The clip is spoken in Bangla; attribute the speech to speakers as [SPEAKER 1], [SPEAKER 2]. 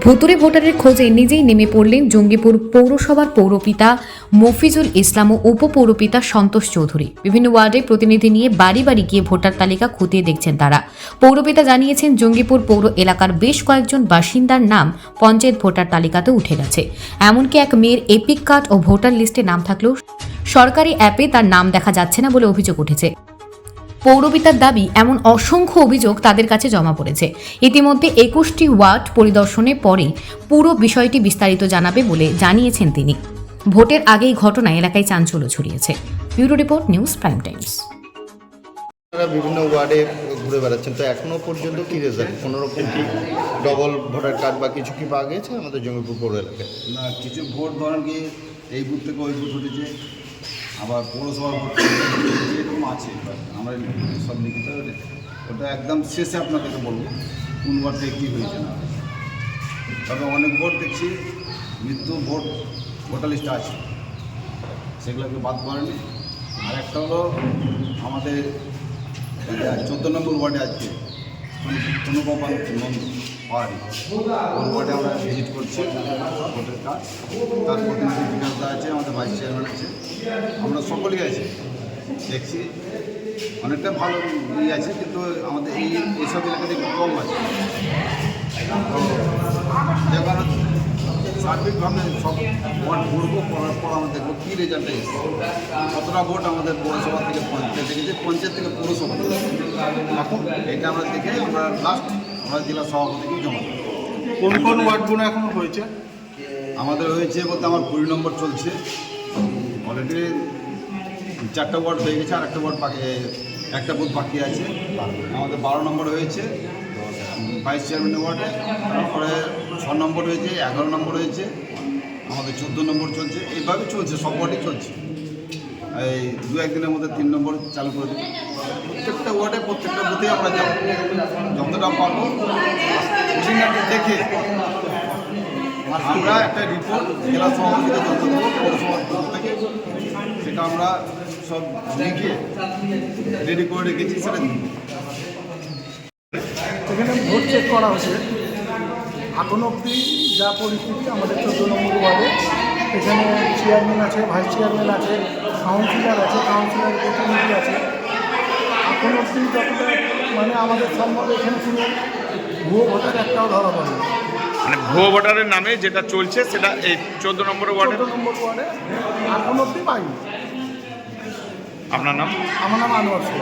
[SPEAKER 1] ভুতুড়ে ভোটারের খোঁজে নিজেই নেমে পড়লেন জঙ্গিপুর পৌরসভার পৌরপিতা মফিজুল ইসলাম ও উপপৌরপিতা সন্তোষ চৌধুরী। বিভিন্ন ওয়ার্ডে প্রতিনিধি নিয়ে বাড়ি বাড়ি গিয়ে ভোটার তালিকা খতিয়ে দেখছেন তারা। পৌরপিতা জানিয়েছেন, জঙ্গিপুর পৌর এলাকার বেশ কয়েকজন বাসিন্দার নাম পঞ্চায়েত ভোটার তালিকাতে উঠে গেছে। এমনকি এক মেয়ের এপিক কার্ড ও ভোটার লিস্টে নাম থাকলেও সরকারি অ্যাপে তার নাম দেখা যাচ্ছে না বলে অভিযোগ উঠেছে। পৌরপিতার দাবি, এমন অসংখ্য অভিযোগ তাদের কাছে জমা পড়েছে। ইতিমধ্যে 21টি ওয়ার্ড পরিদর্শনের পরে পুরো বিষয়টি বিস্তারিত জানাবে বলে জানিয়েছেন তিনি। ভোটের আগেই ঘটনায় এলাকায় চাঞ্চল্য ছড়িয়েছে। Bureau report, news prime Times.
[SPEAKER 2] বিভিন্ন ওয়ার্ডে ঘুরে বেড়াচ্ছেন, তো এখনো পর্যন্ত কি রেজাল্ট, কোনো রকম কি ডবল ভোটার কার্ড বা কিছু কি পাওয়া গেছে আমাদের জঙ্গিপুর পৌর এলাকায়?
[SPEAKER 3] না, কিছু ভোট ধরেন কি এই বুথ থেকে ওই বুথ উঠেছে, আবার পৌরসভার ভোট এরকম আছে। আমরা সব লিখিত ওটা একদম শেষে আপনাদেরকে বলবো কোন ওয়ার্ড থেকে কী হয়েছে না। তবে অনেক ভোট দেখছি মৃত্যু ভোট ভোটার লিস্টে আছে, সেগুলোকে বাদ করেনি। আর একটা হলো আমাদের 14 নম্বর ওয়ার্ডে আজকে তনুগোপাল নন্দ পাহাড়ি, ওই ওয়ার্ডে আমরা ভিজিট করছি ভোটের কাজ। তার প্রতিনিধি বিকাশদা আছে, আমাদের ভাইস চেয়ারম্যান আছে, আমরা সকলেই আছি, দেখছি অনেকটা ভালো আছে, কিন্তু আমাদের এইসব এলাকাতে একটু কম আছে। তো যে কারণে সার্বিকভাবে সব ভোট ঘুরবো, করার পর আমরা দেখবো কী রেজাল্টটা এসেছে, কতটা ভোট আমাদের পৌরসভা থেকে পঞ্চায়েত থেকে, পঞ্চায়েত থেকে পৌরসভা। এখন এটা আমরা দেখে আমরা লাস্ট আমরা জেলা সভাপতিকে জমা দেবো।
[SPEAKER 4] কোন কোন ওয়ার্ডগুলো এখনো হয়েছে?
[SPEAKER 3] আমাদের হয়েছে বলতে আমার 20 নম্বর চলছে, অলরেডি 4টা ওয়ার্ড হয়ে গেছে, আর একটা ওয়ার্ড বাকি, একটা বুথ বাকি আছে। আমাদের 12 নম্বর হয়েছে ভাইস চেয়ারম্যানের ওয়ার্ডে, তারপরে 6 নম্বর হয়েছে, 11 নম্বর হয়েছে, আমাদের 14 নম্বর চলছে, এইভাবে চলছে, সব ওয়ার্ডই চলছে। এই 2-1 দিনের মধ্যে 3 নম্বর চালু করে দেবো। প্রত্যেকটা ওয়ার্ডে প্রত্যেকটা বুথে আমরা যাবো, যতটা পারবো খুঁটিনাটি দেখে আমরা একটা রিপোর্ট জেলা সভাপতিকে যত দেবো পৌরসভার পক্ষ থেকে, সেটা আমরা সব লিখে রেডি করে রেখেছি, সেটা দিব।
[SPEAKER 4] এখানে ভোট চেক করা হচ্ছে। এখন অবধি যা পরিস্থিতি আমাদের 14 নম্বর ওয়ার্ডে, এখানে চেয়ারম্যান আছে, ভাইস চেয়ারম্যান আছে, কাউন্সিলর আছে, কাউন্সিলরের প্রতিনিধি আছে। এখন অবধি যতটা মানে আমাদের সম্ভব এখানে কোনো ভুয়ো ভোটার একটাও ধরা পড়ে।
[SPEAKER 5] মানে ভুয়ো ভোটারের নামে যেটা চলছে সেটা এই 14 নম্বর ওয়ার্ডে।
[SPEAKER 4] 14 নম্বর ওয়ার্ডে এখন অবধি পাইনি।
[SPEAKER 5] আপনার নাম?
[SPEAKER 4] আমার নাম আনোয়ার শেখ।